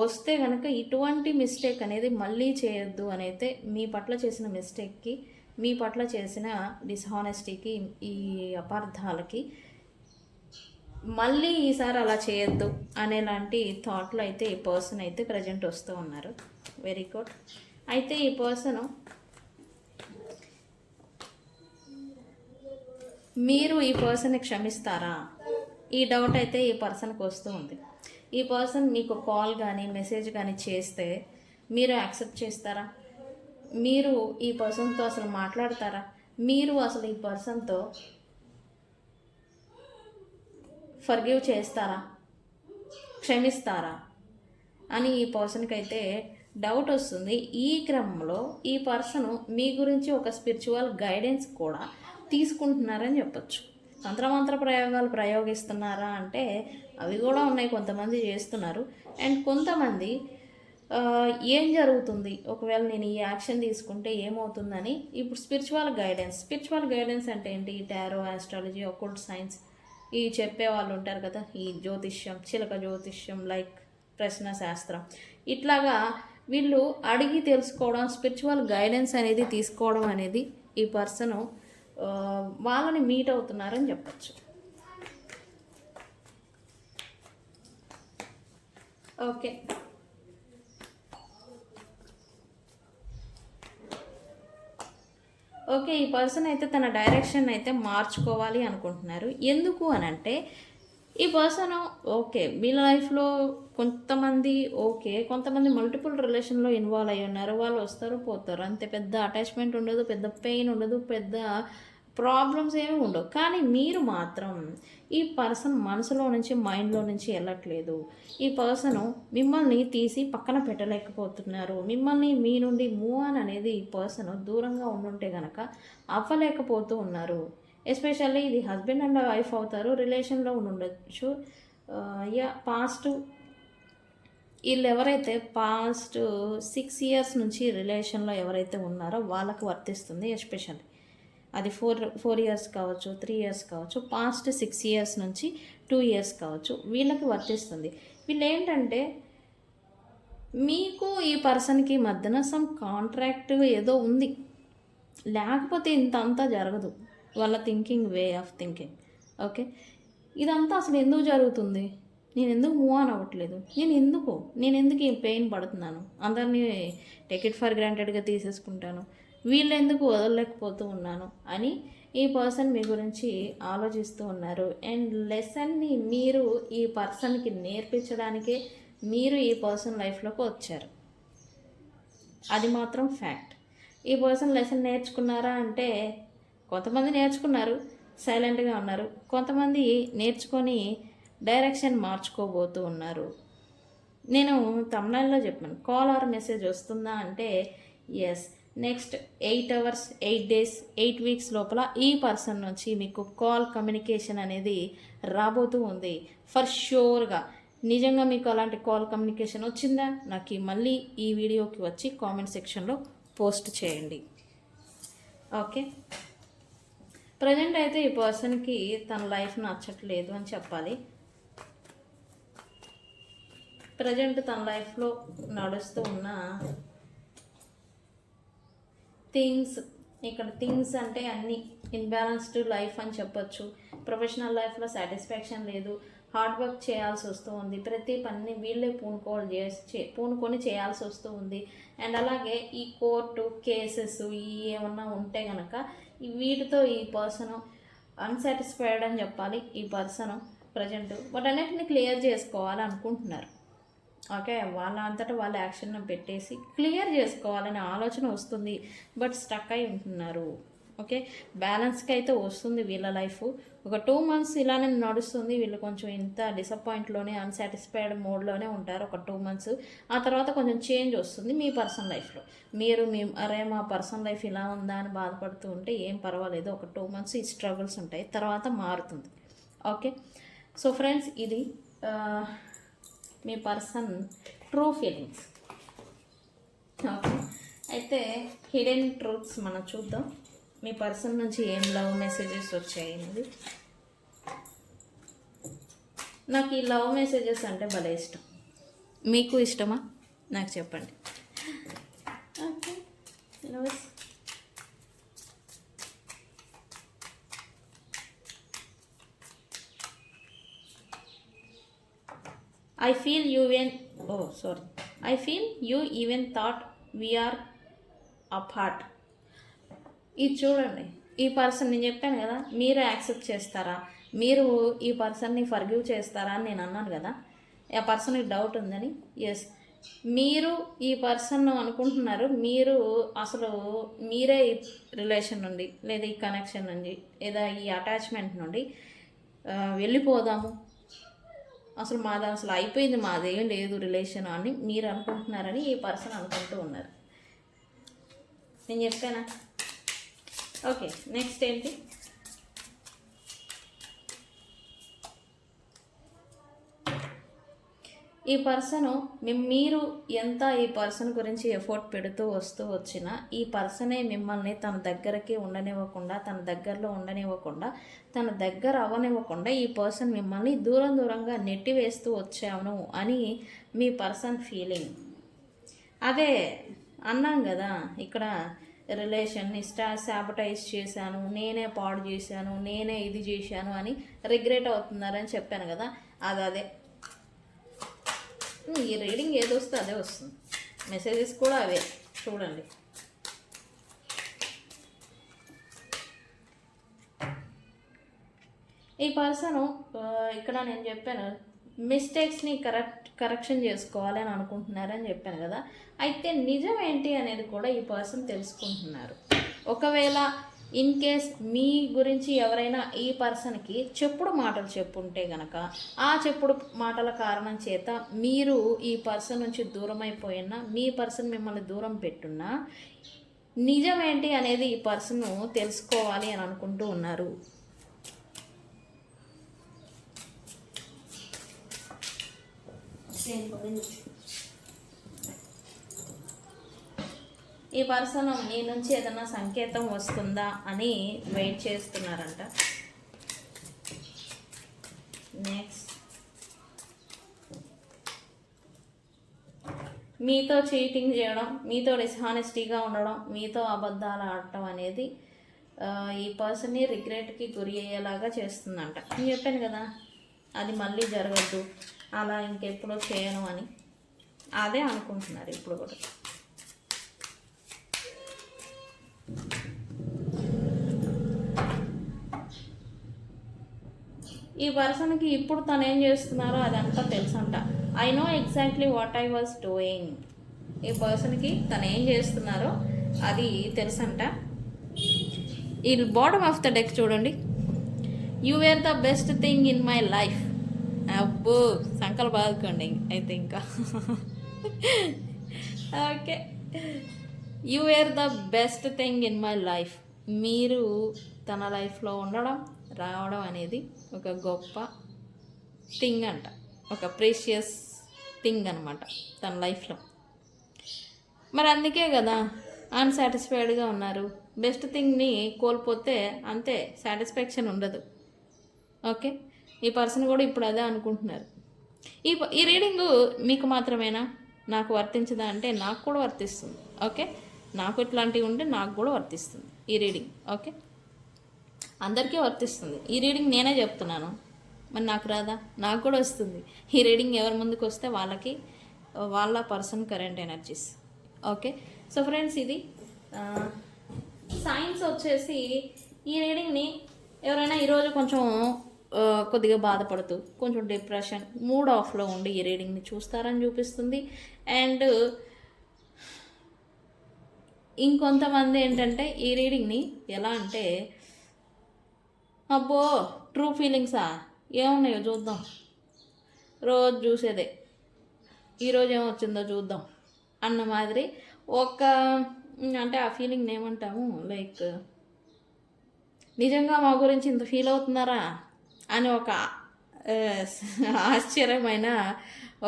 వస్తే కనుక ఇటువంటి మిస్టేక్ అనేది మళ్ళీ చేయొద్దు అని అయితే, మీ పట్ల చేసిన మిస్టేక్కి, మీ పట్ల చేసిన డిస్హానెస్టీకి, ఈ అపార్థాలకి మళ్ళీ ఈసారి అలా చేయొద్దు అనేలాంటి థాట్లో అయితే ఈ పర్సన్ అయితే ప్రజెంట్ వస్తూ ఉన్నారు. Very good. అయితే ఈ పర్సన్ మీరు ఈ పర్సన్ని క్షమిస్తారా? ఈ డౌట్ అయితే ఈ పర్సన్కి వస్తూ ఉంది. ఈ పర్సన్ మీకు కాల్ కానీ మెసేజ్ కానీ చేస్తే మీరు యాక్సెప్ట్ చేస్తారా? మీరు ఈ పర్సన్తో అసలు మాట్లాడతారా? మీరు అసలు ఈ పర్సన్తో ఫర్గివ్ చేస్తారా, క్షమిస్తారా అని ఈ పర్సన్కి అయితే డౌట్ వస్తుంది. ఈ క్రమంలో ఈ పర్సన్ మీ గురించి ఒక స్పిరిచువల్ గైడెన్స్ కూడా తీసుకుంటున్నారని చెప్పచ్చు. తంత్రమంత్ర ప్రయోగాలు ప్రయోగిస్తున్నారా అంటే అవి కూడా ఉన్నాయి, కొంతమంది చేస్తున్నారు. అండ్ కొంతమంది ఏం జరుగుతుంది ఒకవేళ నేను ఈ యాక్షన్ తీసుకుంటే ఏమవుతుందని ఇప్పుడు స్పిరిచువల్ గైడెన్స్ అంటే ఏంటి? టారో, ఆస్ట్రాలజీ, అకల్ట్ సైన్స్ ఈ చెప్పే వాళ్ళు ఉంటారు కదా, ఈ జ్యోతిష్యం, చిలక జ్యోతిష్యం, లైక్ ప్రశ్న శాస్త్రం, ఇట్లాగా వీళ్ళు అడిగి తెలుసుకోవడం, స్పిరిచువల్ గైడెన్స్ అనేది తీసుకోవడం అనేది ఈ పర్సన్ వాళ్ళని మీట్ అవుతున్నారని చెప్పచ్చు. ఓకే, ఓకే, ఈ పర్సన్ అయితే తన డైరెక్షన్ అయితే మార్చుకోవాలి అనుకుంటున్నారు. ఎందుకు అని అంటే ఈ పర్సన్ ఓకే వీళ్ళ లైఫ్లో కొంతమంది మల్టిపుల్ రిలేషన్లో ఇన్వాల్వ్ అయ్యి ఉన్నారు. వాళ్ళు వస్తారు పోతారు అంతే, పెద్ద అటాచ్మెంట్ ఉండదు, పెద్ద పెయిన్ ఉండదు, పెద్ద ప్రాబ్లమ్స్ ఏమీ ఉండవు. కానీ మీరు మాత్రం ఈ పర్సన్ మనసులో నుంచి, మైండ్లో నుంచి వెళ్ళట్లేదు. ఈ పర్సన్ మిమ్మల్ని తీసి పక్కన పెట్టలేకపోతున్నారు. మిమ్మల్ని మీ నుండి మూవ్ ఆన్ అనేది ఈ పర్సన్ దూరంగా ఉండుంటే కనుక అవ్వలేకపోతూ ఉన్నారు. ఎస్పెషల్లీ ఇది హస్బెండ్ అండ్ వైఫ్ అవుతారు, రిలేషన్లో ఉండొచ్చు. వీళ్ళు ఎవరైతే పాస్ట్ 6 years నుంచి రిలేషన్లో ఎవరైతే ఉన్నారో వాళ్ళకు వర్తిస్తుంది. ఎస్పెషల్లీ అది 4 years కావచ్చు, 3 years కావచ్చు, పాస్ట్ 6 years నుంచి 2 years కావచ్చు, వీళ్ళకి వర్తిస్తుంది. వీళ్ళు ఏంటంటే మీకు ఈ పర్సన్కి మధ్యన సమ్ కాంట్రాక్ట్ ఏదో ఉంది, లేకపోతే ఇంతంతా జరగదు. వాళ్ళ వే ఆఫ్ థింకింగ్. ఓకే, ఇదంతా అసలు ఎందుకు జరుగుతుంది? నేను ఎందుకు మూవ్ ఆన్ అవ్వట్లేదు? నేను ఎందుకు ఈ పెయిన్ పడుతున్నాను? అందరినీ టేక్ ఇట్ ఫర్ గ్రాంటెడ్గా తీసేసుకుంటాను, వీళ్ళు ఎందుకు వదలలేకపోతూ ఉన్నాను అని ఈ పర్సన్ మీ గురించి ఆలోచిస్తూ ఉన్నారు. అండ్ లెసన్ని మీరు ఈ పర్సన్కి నేర్పించడానికే మీరు ఈ పర్సన్ లైఫ్లోకి వచ్చారు, అది మాత్రం ఫ్యాక్ట్. ఈ పర్సన్ లెసన్ నేర్చుకున్నారా అంటే కొంతమంది నేర్చుకున్నారు, సైలెంట్గా ఉన్నారు. కొంతమంది నేర్చుకొని డైరెక్షన్ మార్చుకోబోతూ ఉన్నారు. నేను తమిళనాడులో చెప్పాను, కాల్ ఆర్ మెసేజ్ వస్తుందా అంటే yes, next 8 hours, 8 days, 8 weeks లోపల ఈ పర్సన్ నుంచి మీకు కాల్ కమ్యూనికేషన్ అనేది రాబోతూ ఉంది ఫర్ షూర్గా. నిజంగా మీకు అలాంటి కాల్ కమ్యూనికేషన్ వచ్చిందా నాకు మళ్ళీ ఈ వీడియోకి వచ్చి కామెంట్ సెక్షన్లో పోస్ట్ చేయండి. ఓకే, ప్రజెంట్ అయితే ఈ పర్సన్కి తన లైఫ్ నచ్చట్లేదు అని చెప్పాలి. ప్రజెంట్ తన లైఫ్లో నడుస్తూ ఉన్న థింగ్స్ అంటే అన్నీ ఇన్బ్యాలెన్స్డ్ లైఫ్ అని చెప్పొచ్చు. ప్రొఫెషనల్ లైఫ్లో సాటిస్ఫాక్షన్ లేదు, హార్డ్ వర్క్ చేయాల్సి వస్తూ ఉంది, ప్రతి పనిని వీళ్ళే పూనుకొని చేయాల్సి వస్తూ ఉంది. అండ్ అలాగే ఈ కోర్టు కేసెస్ ఏమన్నా ఉంటే కనుక వీటితో ఈ పర్సన్ అన్సాటిస్ఫైడ్ అని చెప్పాలి ఈ పర్సన్ ప్రజెంట్. వాటన్నిటిని క్లియర్ చేసుకోవాలి అనుకుంటున్నారు. ఓకే, వాళ్ళ అంతటా వాళ్ళ యాక్షన్ పెట్టేసి క్లియర్ చేసుకోవాలనే ఆలోచన వస్తుంది, బట్ స్టక్ అయి ఉంటున్నారు. ఓకే, బ్యాలెన్స్కి అయితే వస్తుంది వీళ్ళ లైఫ్. ఒక 2 months ఇలానే నడుస్తుంది. వీళ్ళు కొంచెం ఇంత డిసప్పాయింట్లోనే అన్సాటిస్ఫైడ్ మోడ్లోనే ఉంటారు ఒక 2 months. ఆ తర్వాత కొంచెం చేంజ్ వస్తుంది మీ పర్సనల్ లైఫ్లో. మీరు అరే మా పర్సనల్ లైఫ్ ఇలా ఉందా అని బాధపడుతూ ఉంటే ఏం పర్వాలేదు, ఒక 2 months ఈ స్ట్రగుల్స్ ఉంటాయి, తర్వాత మారుతుంది. ఓకే, సో ఫ్రెండ్స్ ఇది మీ పర్సన్ ట్రూ ఫీలింగ్స్. ఓకే, అయితే హిడెన్ ట్రూత్స్ మనం చూద్దాం. మీ పర్సన్ నుంచి ఏం లవ్ మెసేజెస్ వచ్చాయి అనేది. నాకు ఈ లవ్ మెసేజెస్ అంటే భలే ఇష్టం. మీకు ఇష్టమా నాకు చెప్పండి. Okay, I feel you even thought we are apart. ఇది చూడండి, ఈ పర్సన్ నేను చెప్పాను కదా, మీరు యాక్సెప్ట్ చేస్తారా, మీరు ఈ పర్సన్ని ఫర్గివ్ చేస్తారా అని నేను అన్నాను కదా. ఆ పర్సన్కి డౌట్ ఉందని. ఎస్, మీరు ఈ పర్సన్ అనుకుంటున్నారు, మీరు అసలు మీరే ఈ రిలేషన్ నుండి లేదా ఈ కనెక్షన్ నుండి లేదా ఈ అటాచ్మెంట్ నుండి వెళ్ళిపోదాము, అసలు మాది అసలు అయిపోయింది, మాదేం లేదు రిలేషన్ అని మీరు అనుకుంటున్నారని ఈ పర్సన్ అనుకుంటూ ఉన్నారు. నేను చెప్పానా? ఓకే, నెక్స్ట్ ఏంటి? ఈ పర్సను మీరు ఎంత ఈ పర్సన్ గురించి ఎఫర్ట్ పెడుతూ వచ్చినా ఈ పర్సనే మిమ్మల్ని తన దగ్గరకి ఉండనివ్వకుండా, తన దగ్గరలో ఉండనివ్వకుండా, తన దగ్గర అవ్వనివ్వకుండా ఈ పర్సన్ మిమ్మల్ని దూరంగా నెట్టివేస్తూ వచ్చాను అని మీ పర్సన్ ఫీలింగ్. అదే అన్నాం కదా, ఇక్కడ రిలేషన్ని సాబటైజ్ చేశాను, నేనే పాడు చేశాను, నేనే ఇది చేశాను అని రిగ్రెట్ అవుతున్నారని చెప్పాను కదా. అదే ఈ రీడింగ్ ఏది వస్తే అదే వస్తుంది, మెసేజెస్ కూడా అవే. చూడండి, ఈ పర్సను ఇక్కడ నేను చెప్పాను మిస్టేక్స్ని కరెక్షన్ చేసుకోవాలి అని అనుకుంటున్నారని చెప్పాను కదా. అయితే నిజం ఏంటి అనేది కూడా ఈ పర్సన్ తెలుసుకుంటున్నారు. ఒకవేళ ఇన్ కేస్ మీ గురించి ఎవరైనా ఈ పర్సన్కి చెప్పుడు మాటలు చెప్పుంటే గనక, ఆ చెప్పుడు మాటల కారణం చేత మీరు ఈ పర్సన్ నుంచి దూరం అయిపోయినా, మీ పర్సన్ మిమ్మల్ని దూరం పెట్టున్నా, నిజం ఏంటి అనేది ఈ పర్సన్ తెలుసుకోవాలి అని అనుకుంటూ ఉన్నారు. ఈ పర్సన్ మీ నుంచి ఏదైనా సంకేతం వస్తుందా అని వెయిట్ చేస్తున్నారంట. నెక్స్ట్, మీతో చీటింగ్ చేయడం, మీతో డిస్హానెస్టీగా ఉండడం, మీతో అబద్ధాలు ఆడటం అనేది ఈ పర్సన్ని రిగ్రెట్కి గురి అయ్యేలాగా చేస్తుందంట. నేను చెప్పాను కదా, అది మళ్ళీ జరగద్దు, అలా ఇంకెప్పుడో చేయను అని అదే అనుకుంటున్నారు ఇప్పుడు కూడా. ఈ పర్సన్కి ఇప్పుడు తను ఏం చేస్తున్నారో అదంతా తెలుసంట. I know exactly what I was doing. ఈ పర్సన్కి తను ఏం చేస్తున్నారో అది తెలుసంట. ఈ బాటమ్ ఆఫ్ ద డెక్ చూడండి, you were the best thing in my life. అబ్బో, సంకల్ బాదుకోండి అయితే ఇంకా. Okay, you were the best thing in my life. మీరు తన లైఫ్లో ఉండడం, రావడం అనేది ఒక గొప్ప థింగ్ అంట, ఒక ప్రీషియస్ థింగ్ అనమాట తన లైఫ్లో. మరి అందుకే కదా అన్సాటిస్ఫైడ్గా ఉన్నారు. బెస్ట్ థింగ్ని కోల్పోతే అంతే, సాటిస్ఫాక్షన్ ఉండదు. ఓకే, ఈ పర్సన్ కూడా ఇప్పుడు అదే అనుకుంటున్నారు. ఈ రీడింగు మీకు మాత్రమేనా, నాకు వర్తించదా అంటే నాకు కూడా వర్తిస్తుంది. ఓకే, నాకు ఇట్లాంటివి ఉంటే నాకు కూడా వర్తిస్తుంది ఈ రీడింగ్. ఓకే, అందరికీ వర్తిస్తుంది ఈ రీడింగ్. నేనే చెప్తున్నాను, మరి నాకు రాదా? నాకు కూడా వస్తుంది. ఈ రీడింగ్ ఎవరి ముందుకు వస్తే వాళ్ళకి వాళ్ళ person current energies. Okay, so friends ఇది సైన్స్ వచ్చేసి ఈ రీడింగ్ని ఎవరైనా ఈరోజు కొంచెం కొద్దిగా బాధపడుతూ కొంచెం డిప్రెషన్ మూడ్ ఆఫ్లో ఉండి ఈ రీడింగ్ని చూస్తారని చూపిస్తుంది. అండ్ ఇంకొంతమంది ఏంటంటే ఈ రీడింగ్ని ఎలా అంటే, అబ్బో ట్రూ ఫీలింగ్సా ఏమున్నాయో చూద్దాం, రోజు చూసేదే ఈరోజు ఏమొచ్చిందో చూద్దాం అన్న మాదిరి ఒక అంటే ఆ ఫీలింగ్ని ఏమంటాము, లైక్ నిజంగా మా గురించి ఇంత ఫీల్ అవుతున్నారా అని ఒక ఆశ్చర్యమైన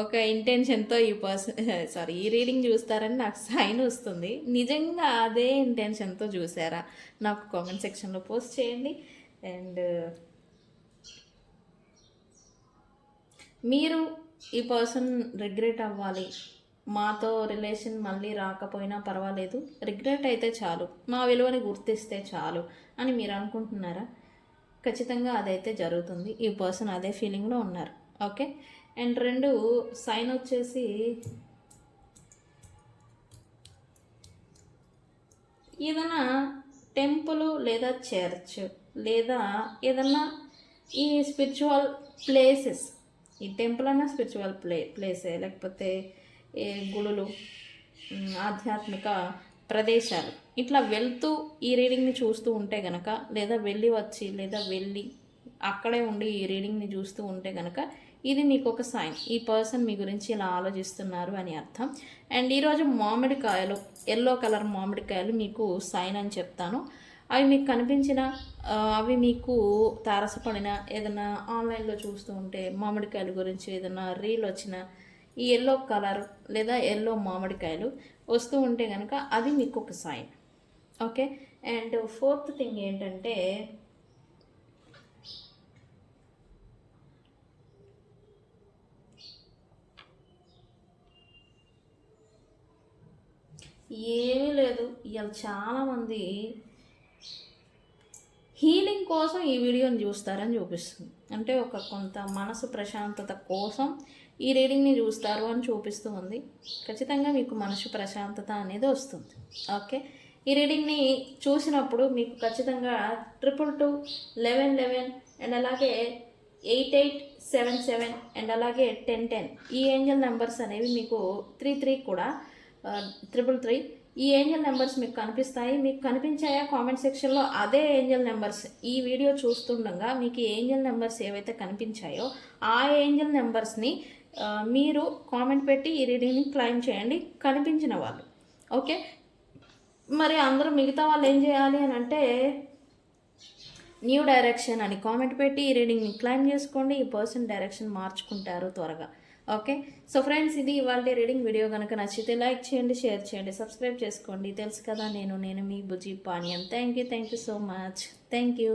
ఒక ఇంటెన్షన్తో ఈ రీడింగ్ చూస్తారని నాకు సైన్ వస్తుంది. నిజంగా అదే ఇంటెన్షన్తో చూసారా నాకు కామెంట్ సెక్షన్లో పోస్ట్ చేయండి. అండ్ మీరు ఈ పర్సన్ రిగ్రెట్ అవ్వాలి, మాతో రిలేషన్ మళ్ళీ రాకపోయినా పర్వాలేదు, రిగ్రెట్ అయితే చాలు, మా విలువని గుర్తిస్తే చాలు అని మీరు అనుకుంటున్నారా? ఖచ్చితంగా అదైతే జరుగుతుంది. ఈ పర్సన్ అదే ఫీలింగ్లో ఉన్నారు. ఓకే. అండ్ రెండు సైన్ వచ్చేసి ఏదైనా టెంపుల్ లేదా చర్చ్ లేదా ఏదన్నా ఈ స్పిరిచువల్ ప్లేసెస్, ఈ టెంపుల్ అన్నా స్పిరిచువల్ ప్లేసే, లేకపోతే గుడులు, ఆధ్యాత్మిక ప్రదేశాలు ఇట్లా వెళ్తూ ఈ రీడింగ్ని చూస్తూ ఉంటే గనక, లేదా వెళ్ళి వచ్చి లేదా వెళ్ళి అక్కడే ఉండి ఈ రీడింగ్ని చూస్తూ ఉంటే గనక ఇది మీకు ఒక సైన్, ఈ పర్సన్ మీ గురించి ఇలా ఆలోచిస్తున్నారు అని అర్థం. అండ్ ఈరోజు మామిడికాయలు, ఎల్లో కలర్ మామిడికాయలు మీకు సైన్ అని చెప్తాను. అవి మీకు కనిపించిన, అవి మీకు తారసపడిన, ఏదైనా ఆన్లైన్లో చూస్తూ ఉంటే మామిడికాయల గురించి ఏదైనా రీల్ వచ్చిన ఈ ఎల్లో కలర్ లేదా ఎల్లో మామిడికాయలు వస్తూ ఉంటే కనుక అది మీకు ఒక sign. Okay. And fourth thing ఏంటంటే, ఏమీ లేదు, ఇవాళ చాలామంది హీలింగ్ కోసం ఈ వీడియోని చూస్తారని చూపిస్తుంది. అంటే ఒక కొంత మనసు ప్రశాంతత కోసం ఈ రీడింగ్ని చూస్తారు అని చూపిస్తూ ఉంది. ఖచ్చితంగా మీకు మనసు ప్రశాంతత అనేది వస్తుంది. ఓకే. ఈ రీడింగ్ని చూసినప్పుడు మీకు ఖచ్చితంగా 222, 1111 అండ్ అలాగే 8877 అండ్ అలాగే 1010 ఈ ఏంజల్ నెంబర్స్ అనేవి మీకు 33 కూడా 333 ఈ ఏంజల్ నెంబర్స్ మీకు కనిపిస్తాయి. మీకు కనిపించాయా కామెంట్ సెక్షన్లో అదే ఏంజల్ నెంబర్స్, ఈ వీడియో చూస్తుండగా మీకు ఏంజల్ నెంబర్స్ ఏవైతే కనిపించాయో ఆ ఏంజల్ నెంబర్స్ని మీరు కామెంట్ పెట్టి ఈ రీడింగ్ని క్లైమ్ చేయండి కనిపించిన వాళ్ళు. ఓకే. మరి అందరూ మిగతా వాళ్ళు ఏం చేయాలి అని అంటే, న్యూ డైరెక్షన్ అని కామెంట్ పెట్టి ఈ రీడింగ్ని క్లైమ్ చేసుకోండి. ఈ పర్సన్ డైరెక్షన్ మార్చుకుంటారు త్వరగా. ఓకే. సో ఫ్రెండ్స్, ఇది ఇవాళ రీడింగ్ వీడియో కనుక నచ్చితే లైక్ చేయండి, షేర్ చేయండి, సబ్స్క్రైబ్ చేసుకోండి. తెలుసు కదా, నేను మీ బుజ్జి పానీయం. Thank you so much. Thank you.